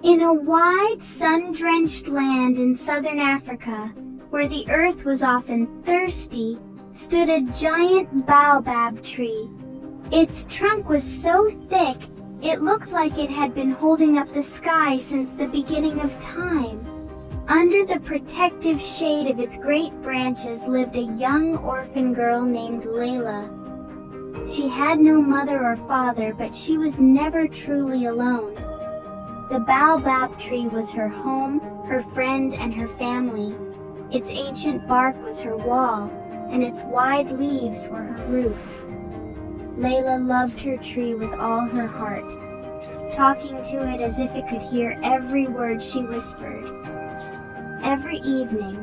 In a wide, sun-drenched land in southern Africa, where the earth was often thirsty, stood a giant baobab tree. Its trunk was so thick, it looked like it had been holding up the sky since the beginning of time. Under the protective shade of its great branches lived a young orphan girl named Lela. She had no mother or father, but she was never truly alone. The baobab tree was her home, her friend, and her family. Its ancient bark was her wall, and its wide leaves were her roof. Lela loved her tree with all her heart, talking to it as if it could hear every word she whispered. Every evening,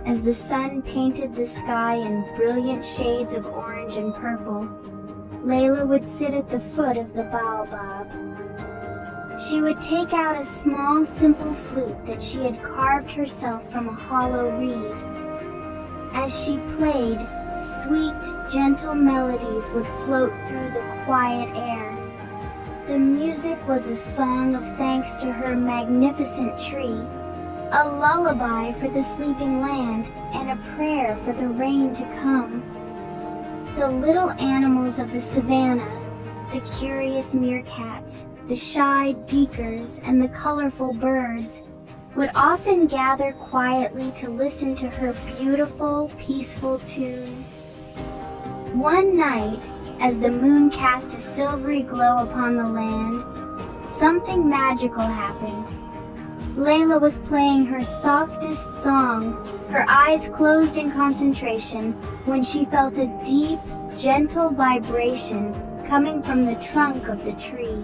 as the sun painted the sky in brilliant shades of orange and purple, Lela would sit at the foot of the baobab. She would take out a small, simple flute that she had carved herself from a hollow reed. As she played, sweet, gentle melodies would float through the quiet air. The music was a song of thanks to her magnificent tree, a lullaby for the sleeping land, and a prayer for the rain to come. The little animals of the savannah, the curious meerkats, the shy duikers, and the colorful birds, would often gather quietly to listen to her beautiful, peaceful tunes. One night, as the moon cast a silvery glow upon the land, something magical happened. Lela was playing her softest song, her eyes closed in concentration, when she felt a deep, gentle vibration coming from the trunk of the tree.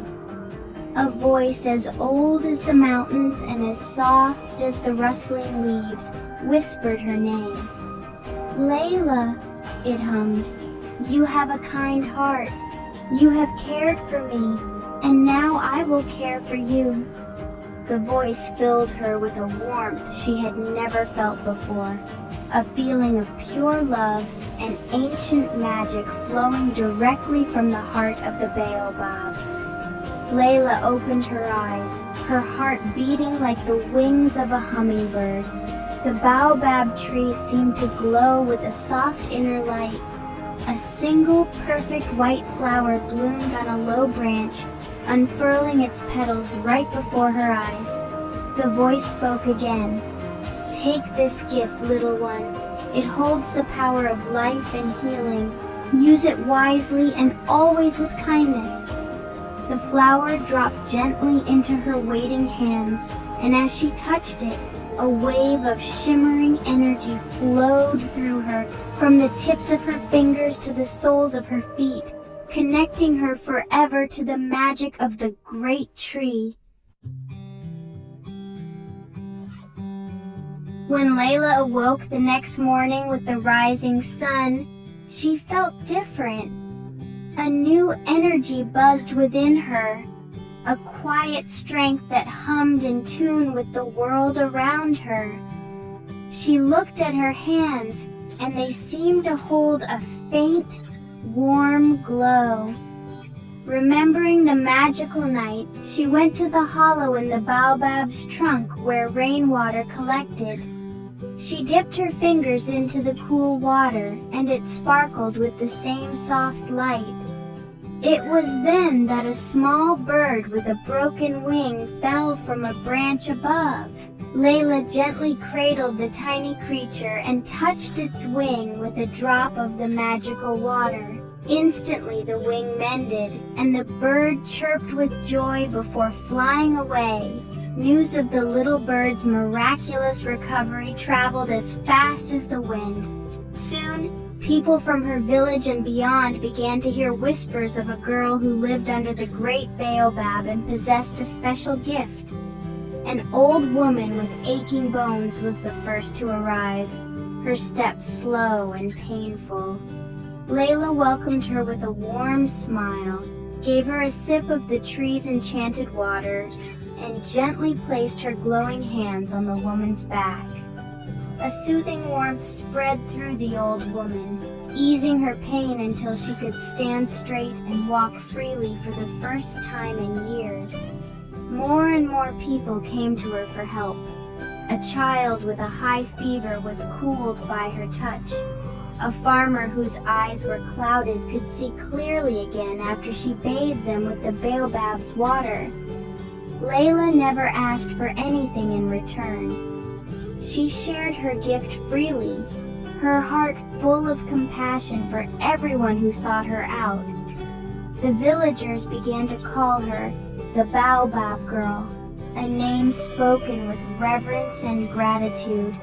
A voice as old as the mountains and as soft as the rustling leaves whispered her name. "Lela," it hummed, "you have a kind heart. You have cared for me, and now I will care for you." The voice filled her with a warmth she had never felt before, a feeling of pure love and ancient magic flowing directly from the heart of the baobab. Lela opened her eyes, her heart beating like the wings of a hummingbird. The baobab tree seemed to glow with a soft inner light. A single perfect white flower bloomed on a low branch, unfurling its petals right before her eyes. The voice spoke again. "Take this gift, little one. It holds the power of life and healing. Use it wisely and always with kindness." The flower dropped gently into her waiting hands, and as she touched it, a wave of shimmering energy flowed through her, from the tips of her fingers to the soles of her feet, connecting her forever to the magic of the great tree. When Lela awoke the next morning with the rising sun, she felt different. A new energy buzzed within her, a quiet strength that hummed in tune with the world around her. She looked at her hands, and they seemed to hold a faint, warm glow. Remembering the magical night, she went to the hollow in the baobab's trunk where rainwater collected. She dipped her fingers into the cool water, and it sparkled with the same soft light. It was then that a small bird with a broken wing fell from a branch above. Lela gently cradled the tiny creature and touched its wing with a drop of the magical water. Instantly the wing mended, and the bird chirped with joy before flying away. News of the little bird's miraculous recovery traveled as fast as the wind. Soon, people from her village and beyond began to hear whispers of a girl who lived under the great baobab and possessed a special gift. An old woman with aching bones was the first to arrive, her steps slow and painful. Lela welcomed her with a warm smile, gave her a sip of the tree's enchanted water, and gently placed her glowing hands on the woman's back. A soothing warmth spread through the old woman, easing her pain until she could stand straight and walk freely for the first time in years. More and more people came to her for help. A child with a high fever was cooled by her touch. A farmer whose eyes were clouded could see clearly again after she bathed them with the baobab's water. Lela never asked for anything in return. She shared her gift freely, her heart full of compassion for everyone who sought her out. The villagers began to call her the Baobab Girl, a name spoken with reverence and gratitude.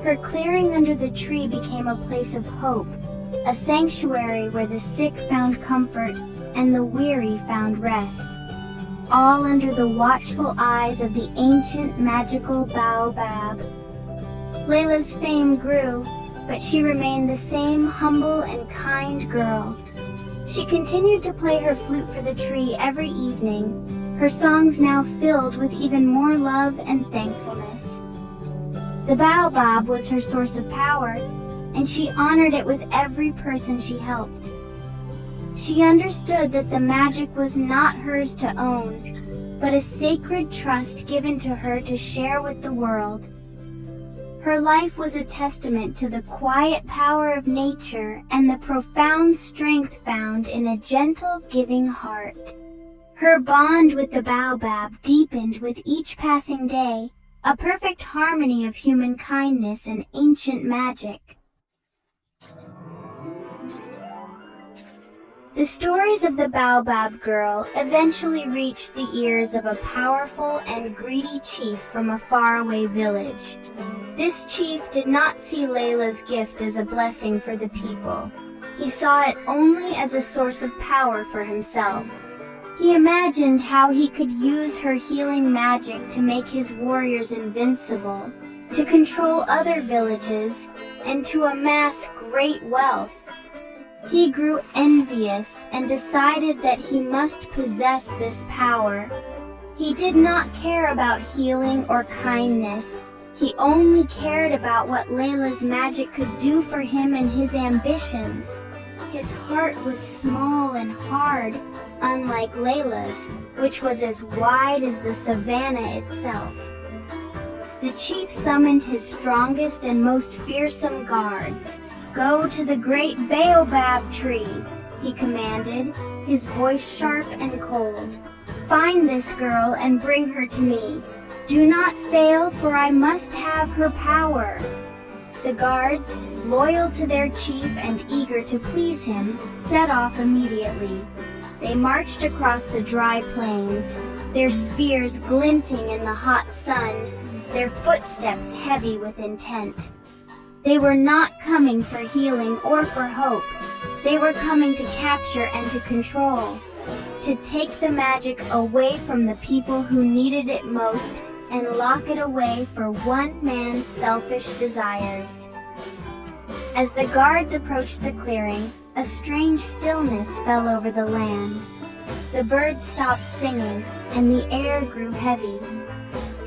Her clearing under the tree became a place of hope, a sanctuary where the sick found comfort and the weary found rest, all under the watchful eyes of the ancient magical Baobab. Lela's fame grew, but she remained the same humble and kind girl. She continued to play her flute for the tree every evening, her songs now filled with even more love and thankfulness. The baobab was her source of power, and she honored it with every person she helped. She understood that the magic was not hers to own, but a sacred trust given to her to share with the world. Her life was a testament to the quiet power of nature and the profound strength found in a gentle, giving heart. Her bond with the baobab deepened with each passing day, a perfect harmony of human kindness and ancient magic. The stories of the Baobab Girl eventually reached the ears of a powerful and greedy chief from a faraway village. This chief did not see Lela's gift as a blessing for the people. He saw it only as a source of power for himself. He imagined how he could use her healing magic to make his warriors invincible, to control other villages, and to amass great wealth. He grew envious and decided that he must possess this power. He did not care about healing or kindness. He only cared about what Lela's magic could do for him and his ambitions. His heart was small and hard, unlike Lela's, which was as wide as the savannah itself. The chief summoned his strongest and most fearsome guards. "Go to the great baobab tree," he commanded, his voice sharp and cold. "Find this girl and bring her to me. Do not fail, for I must have her power." The guards, loyal to their chief and eager to please him, set off immediately. They marched across the dry plains, their spears glinting in the hot sun, their footsteps heavy with intent. They were not coming for healing or for hope. They were coming to capture and to control, to take the magic away from the people who needed it most and lock it away for one man's selfish desires. As the guards approached the clearing, a strange stillness fell over the land. The birds stopped singing, and the air grew heavy.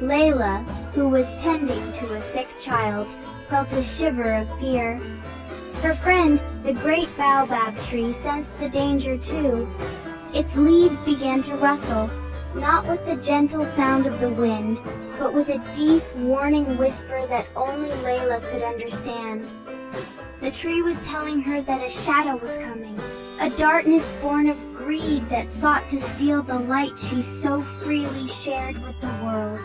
Lela, who was tending to a sick child, felt a shiver of fear. Her friend, the great baobab tree, sensed the danger too. Its leaves began to rustle, not with the gentle sound of the wind, but with a deep, warning whisper that only Lela could understand. The tree was telling her that a shadow was coming, a darkness born of greed that sought to steal the light she so freely shared with the world.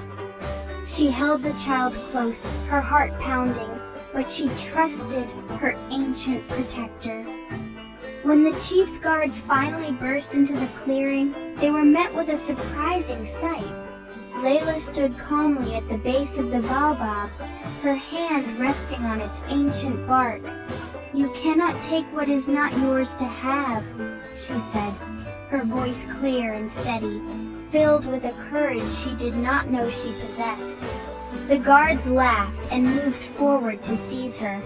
She held the child close, her heart pounding, but she trusted her ancient protector. When the chief's guards finally burst into the clearing, they were met with a surprising sight. Lela stood calmly at the base of the baobab, her hand resting on its ancient bark. "You cannot take what is not yours to have," she said, her voice clear and steady, filled with a courage she did not know she possessed. The guards laughed and moved forward to seize her,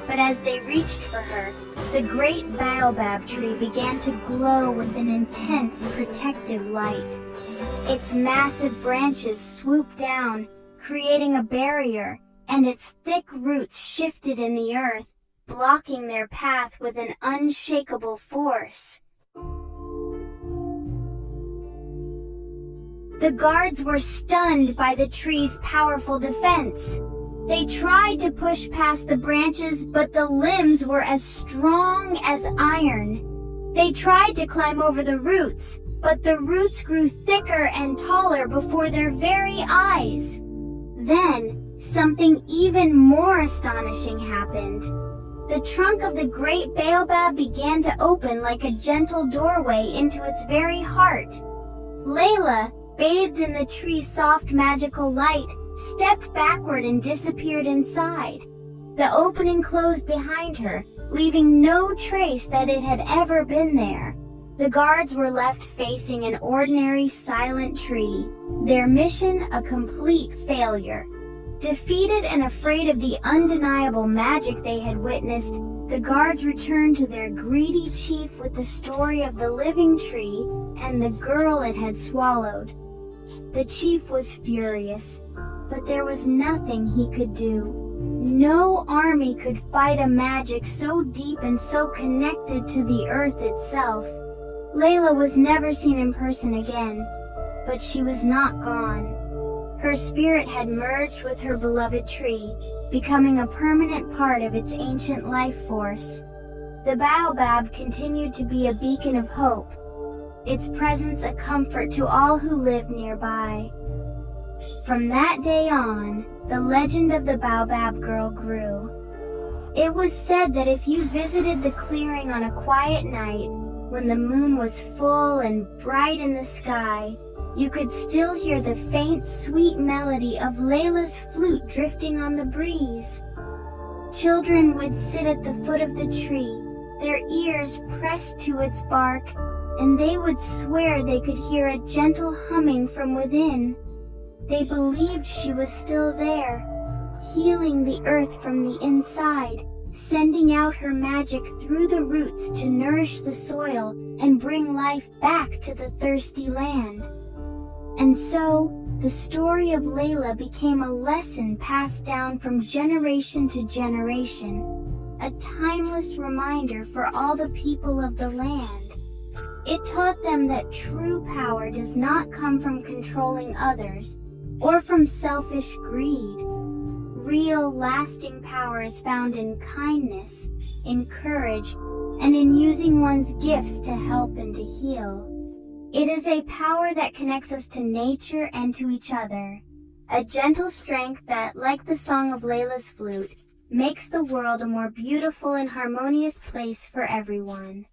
but as they reached for her, the great baobab tree began to glow with an intense protective light. Its massive branches swooped down, creating a barrier, and its thick roots shifted in the earth, blocking their path with an unshakable force. The guards were stunned by the tree's powerful defense. They tried to push past the branches, but the limbs were as strong as iron. They tried to climb over the roots, but the roots grew thicker and taller before their very eyes. Then, something even more astonishing happened. The trunk of the great baobab began to open like a gentle doorway into its very heart. Lela, bathed in the tree's soft magical light, stepped backward and disappeared inside. The opening closed behind her, leaving no trace that it had ever been there. The guards were left facing an ordinary silent tree, their mission a complete failure. Defeated and afraid of the undeniable magic they had witnessed, the guards returned to their greedy chief with the story of the living tree and the girl it had swallowed. The chief was furious, but there was nothing he could do. No army could fight a magic so deep and so connected to the earth itself. Lela was never seen in person again, but she was not gone. Her spirit had merged with her beloved tree, becoming a permanent part of its ancient life force. The baobab continued to be a beacon of hope, its presence a comfort to all who lived nearby. From that day on, the legend of the Baobab Girl grew. It was said that if you visited the clearing on a quiet night, when the moon was full and bright in the sky, you could still hear the faint, sweet melody of Lela's flute drifting on the breeze. Children would sit at the foot of the tree, their ears pressed to its bark, and they would swear they could hear a gentle humming from within. They believed she was still there, healing the earth from the inside, sending out her magic through the roots to nourish the soil and bring life back to the thirsty land. And so, the story of Lela became a lesson passed down from generation to generation, a timeless reminder for all the people of the land. It taught them that true power does not come from controlling others or from selfish greed. Real, lasting power is found in kindness, in courage, and in using one's gifts to help and to heal. It is a power that connects us to nature and to each other, a gentle strength that, like the song of Lela's flute, makes the world a more beautiful and harmonious place for everyone.